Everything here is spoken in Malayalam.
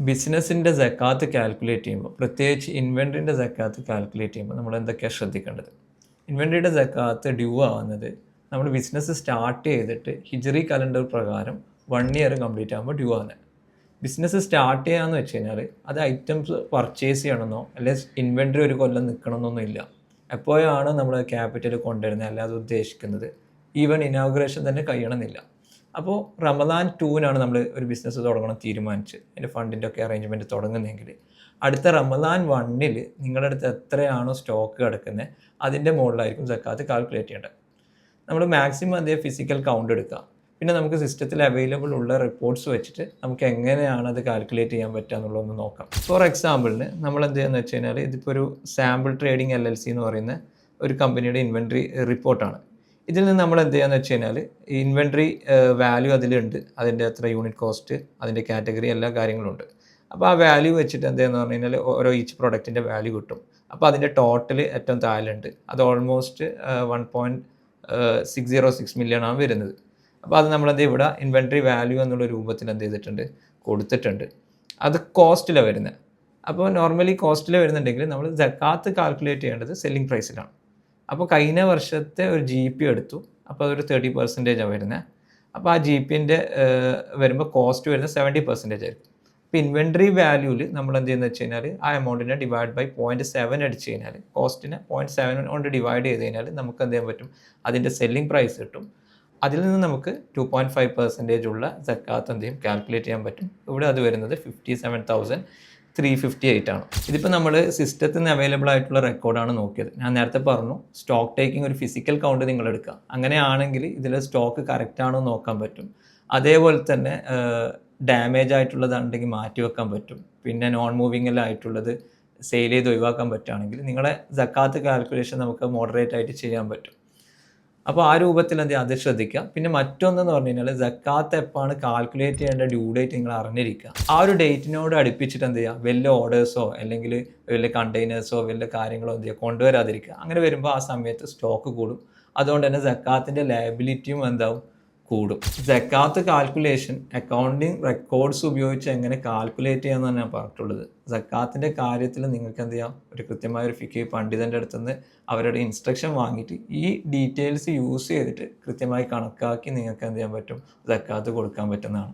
ബിസിനസ്സിൻ്റെ സക്കാത്ത് കാൽക്കുലേറ്റ് ചെയ്യുമ്പോൾ, പ്രത്യേകിച്ച് ഇൻവെൻട്രിൻ്റെ സക്കാത്ത് കാൽക്കുലേറ്റ് ചെയ്യുമ്പോൾ നമ്മൾ എന്തൊക്കെയാണ് ശ്രദ്ധിക്കേണ്ടത്? ഇൻവെൻട്രിയുടെ സക്കാത്ത് ഡ്യൂ ആവുന്നത് നമ്മൾ ബിസിനസ് സ്റ്റാർട്ട് ചെയ്തിട്ട് ഹിജറി കലണ്ടർ പ്രകാരം 1 ഇയർ കംപ്ലീറ്റ് ആകുമ്പോൾ ഡ്യൂ ആവുന്നത്. ബിസിനസ് സ്റ്റാർട്ട് ചെയ്യാമെന്ന് വെച്ച് കഴിഞ്ഞാൽ അത് ഐറ്റംസ് പർച്ചേസ് ചെയ്യണമെന്നോ അല്ലെങ്കിൽ ഇൻവെൻട്രി ഒരു കൊല്ലം നിൽക്കണമെന്നൊന്നും ഇല്ല. എപ്പോഴാണ് നമ്മൾ ക്യാപിറ്റൽ കൊണ്ടുവരുന്നത് അല്ലാതെ ഉദ്ദേശിക്കുന്നത് ഈവൻ ഇനോഗ്രേഷൻ തന്നെ കഴിയണമെന്നില്ല. അപ്പോൾ റമദാൻ 2-നാണ് നമ്മൾ ഒരു ബിസിനസ് തുടങ്ങണം തീരുമാനിച്ച് അതിൻ്റെ ഫണ്ടിൻ്റെ ഒക്കെ അറേഞ്ച്മെൻറ്റ് തുടങ്ങുന്നതെങ്കിൽ അടുത്ത റമദാൻ 1-ൽ നിങ്ങളുടെ അടുത്ത് എത്രയാണോ സ്റ്റോക്ക് കിടക്കുന്നത് അതിൻ്റെ മുകളിലായിരിക്കും സക്കാത്ത് കാൽക്കുലേറ്റ് ചെയ്യേണ്ടത്. നമ്മൾ മാക്സിമം അതേ ഫിസിക്കൽ കൗണ്ട് എടുക്കുക. പിന്നെ നമുക്ക് സിസ്റ്റത്തിൽ അവൈലബിൾ ഉള്ള റിപ്പോർട്ട്സ് വെച്ചിട്ട് നമുക്ക് എങ്ങനെയാണ് അത് കാൽക്കുലേറ്റ് ചെയ്യാൻ പറ്റുക എന്നുള്ളതൊന്ന് നോക്കാം. ഫോർ എക്സാമ്പിളിന് നമ്മൾ എന്ത് ചെയ്യുന്നത് വെച്ച് കഴിഞ്ഞാൽ ഇതിപ്പോൾ ഒരു സാമ്പിൾ ട്രേഡിംഗ് LLC എന്ന് പറയുന്ന ഒരു കമ്പനിയുടെ ഇൻവെൻട്രി റിപ്പോർട്ടാണ്. ഇതിൽ നിന്ന് നമ്മൾ എന്ത് ചെയ്യാന്ന് വെച്ച് കഴിഞ്ഞാൽ ഇൻവെൻട്രി വാല്യൂ അതിലുണ്ട്, അതിൻ്റെ എത്ര യൂണിറ്റ് കോസ്റ്റ്, അതിൻ്റെ കാറ്റഗറി, എല്ലാ കാര്യങ്ങളും ഉണ്ട്. അപ്പോൾ ആ വാല്യൂ വെച്ചിട്ട് എന്താണെന്ന് പറഞ്ഞു കഴിഞ്ഞാൽ ഓരോ ഈച്ച് പ്രൊഡക്റ്റിൻ്റെ വാല്യൂ കിട്ടും. അപ്പോൾ അതിൻ്റെ ടോട്ടൽ ഏറ്റവും താഴെയുണ്ട്, അത് ഓൾമോസ്റ്റ് 1.606 മില്യൺ ആണ് വരുന്നത്. അപ്പോൾ അത് നമ്മളെന്ത് ഇവിടെ ഇൻവെൻട്രി വാല്യൂ എന്നുള്ള രൂപത്തിൽ എന്ത് ചെയ്തിട്ടുണ്ട്, കൊടുത്തിട്ടുണ്ട്. അത് കോസ്റ്റിലാണ് വരുന്നത്. അപ്പോൾ നോർമലി കോസ്റ്റിൽ വരുന്നുണ്ടെങ്കിൽ നമ്മൾ സക്കാത്ത് കാൽക്കുലേറ്റ് ചെയ്യേണ്ടത് സെല്ലിംഗ് പ്രൈസിലാണ്. അപ്പോൾ കഴിഞ്ഞ വർഷത്തെ ഒരു GP എടുത്തു, അപ്പോൾ അതൊരു 30% വരുന്നത്. അപ്പോൾ ആ GPൻ്റെ വരുമ്പോൾ കോസ്റ്റ് വരുന്നത് 70% ആയിരിക്കും. അപ്പോൾ ഇൻവെൻട്രി വാല്യൂവിൽ നമ്മൾ എന്ത് ചെയ്യുന്നത് വെച്ച് കഴിഞ്ഞാൽ ആ എമൗണ്ടിനെ ഡിവൈഡ് ബൈ 0.7 അടിച്ച് കഴിഞ്ഞാൽ, കോസ്റ്റിനെ 0.7 കൊണ്ട് ഡിവൈഡ് ചെയ്ത് കഴിഞ്ഞാൽ നമുക്ക് എന്ത് ചെയ്യാൻ പറ്റും, അതിൻ്റെ സെല്ലിംഗ് പ്രൈസ് കിട്ടും. അതിൽ നിന്ന് നമുക്ക് 2.5% ഉള്ള സക്കാത്ത് എന്ത് ചെയ്യും, കാൽക്കുലേറ്റ് ചെയ്യാൻ പറ്റും. ഇവിടെ അത് വരുന്നത് 57,358 ആണ്. ഇതിപ്പോൾ നമ്മൾ സിസ്റ്റത്തിൽ നിന്ന് അവൈലബിൾ ആയിട്ടുള്ള റെക്കോർഡാണ് നോക്കിയത്. ഞാൻ നേരത്തെ പറഞ്ഞു സ്റ്റോക്ക് ടേക്കിംഗ് ഒരു ഫിസിക്കൽ കൗണ്ട് നിങ്ങൾ എടുക്കുക. അങ്ങനെയാണെങ്കിൽ ഇതിൽ സ്റ്റോക്ക് കറക്റ്റ് ആണോ നോക്കാൻ പറ്റും. അതേപോലെ തന്നെ ഡാമേജ് ആയിട്ടുള്ളതാണെങ്കിൽ മാറ്റി വെക്കാൻ പറ്റും. പിന്നെ നോൺ മൂവിങ്ങിലായിട്ടുള്ളത് സെയിൽ ചെയ്ത് ഒഴിവാക്കാൻ പറ്റുകയാണെങ്കിൽ നിങ്ങളെ സക്കാത്ത് കാൽക്കുലേഷൻ നമുക്ക് മോഡറേറ്റ് ആയിട്ട് ചെയ്യാൻ പറ്റും. അപ്പോൾ ആ രൂപത്തിൽ എന്ത് ചെയ്യുക, അത് ശ്രദ്ധിക്കുക. പിന്നെ മറ്റൊന്നെന്ന് പറഞ്ഞു കഴിഞ്ഞാൽ സക്കാത്ത് എപ്പോഴാണ് കാൽക്കുലേറ്റ് ചെയ്യേണ്ട ഡ്യൂ ഡേറ്റ് നിങ്ങൾ അറിഞ്ഞിരിക്കുക. ആ ഒരു ഡേറ്റിനോട് അടുപ്പിച്ചിട്ട് എന്ത് ചെയ്യുക, വലിയ ഓർഡേഴ്സോ അല്ലെങ്കിൽ വലിയ കണ്ടെയ്നേഴ്സോ വലിയ കാര്യങ്ങളോ എന്ത് ചെയ്യുക, കൊണ്ടുവരാതിരിക്കുക. അങ്ങനെ വരുമ്പോൾ ആ സമയത്ത് സ്റ്റോക്ക് കൂടും. അതുകൊണ്ട് തന്നെ സക്കാത്തിൻ്റെ ലയബിലിറ്റിയും എന്താവും, കൂടും. സക്കാത്ത് കാൽക്കുലേഷൻ അക്കൗണ്ടിങ് റെക്കോർഡ്സ് ഉപയോഗിച്ച് എങ്ങനെ കാൽക്കുലേറ്റ് ചെയ്യാമെന്നാണ് ഞാൻ പറഞ്ഞിട്ടുള്ളത്. സക്കാത്തിൻ്റെ കാര്യത്തിൽ നിങ്ങൾക്ക് എന്ത് ചെയ്യാം, ഒരു കൃത്യമായ ഒരു ഫിഖ് പണ്ഡിതൻ്റെ അടുത്തുനിന്ന് അവരുടെ ഇൻസ്ട്രക്ഷൻ വാങ്ങിയിട്ട് ഈ ഡീറ്റെയിൽസ് യൂസ് ചെയ്തിട്ട് കൃത്യമായി കണക്കാക്കി നിങ്ങൾക്ക് എന്ത് ചെയ്യാൻ പറ്റും, സക്കാത്ത് കൊടുക്കാൻ പറ്റുന്നതാണ്.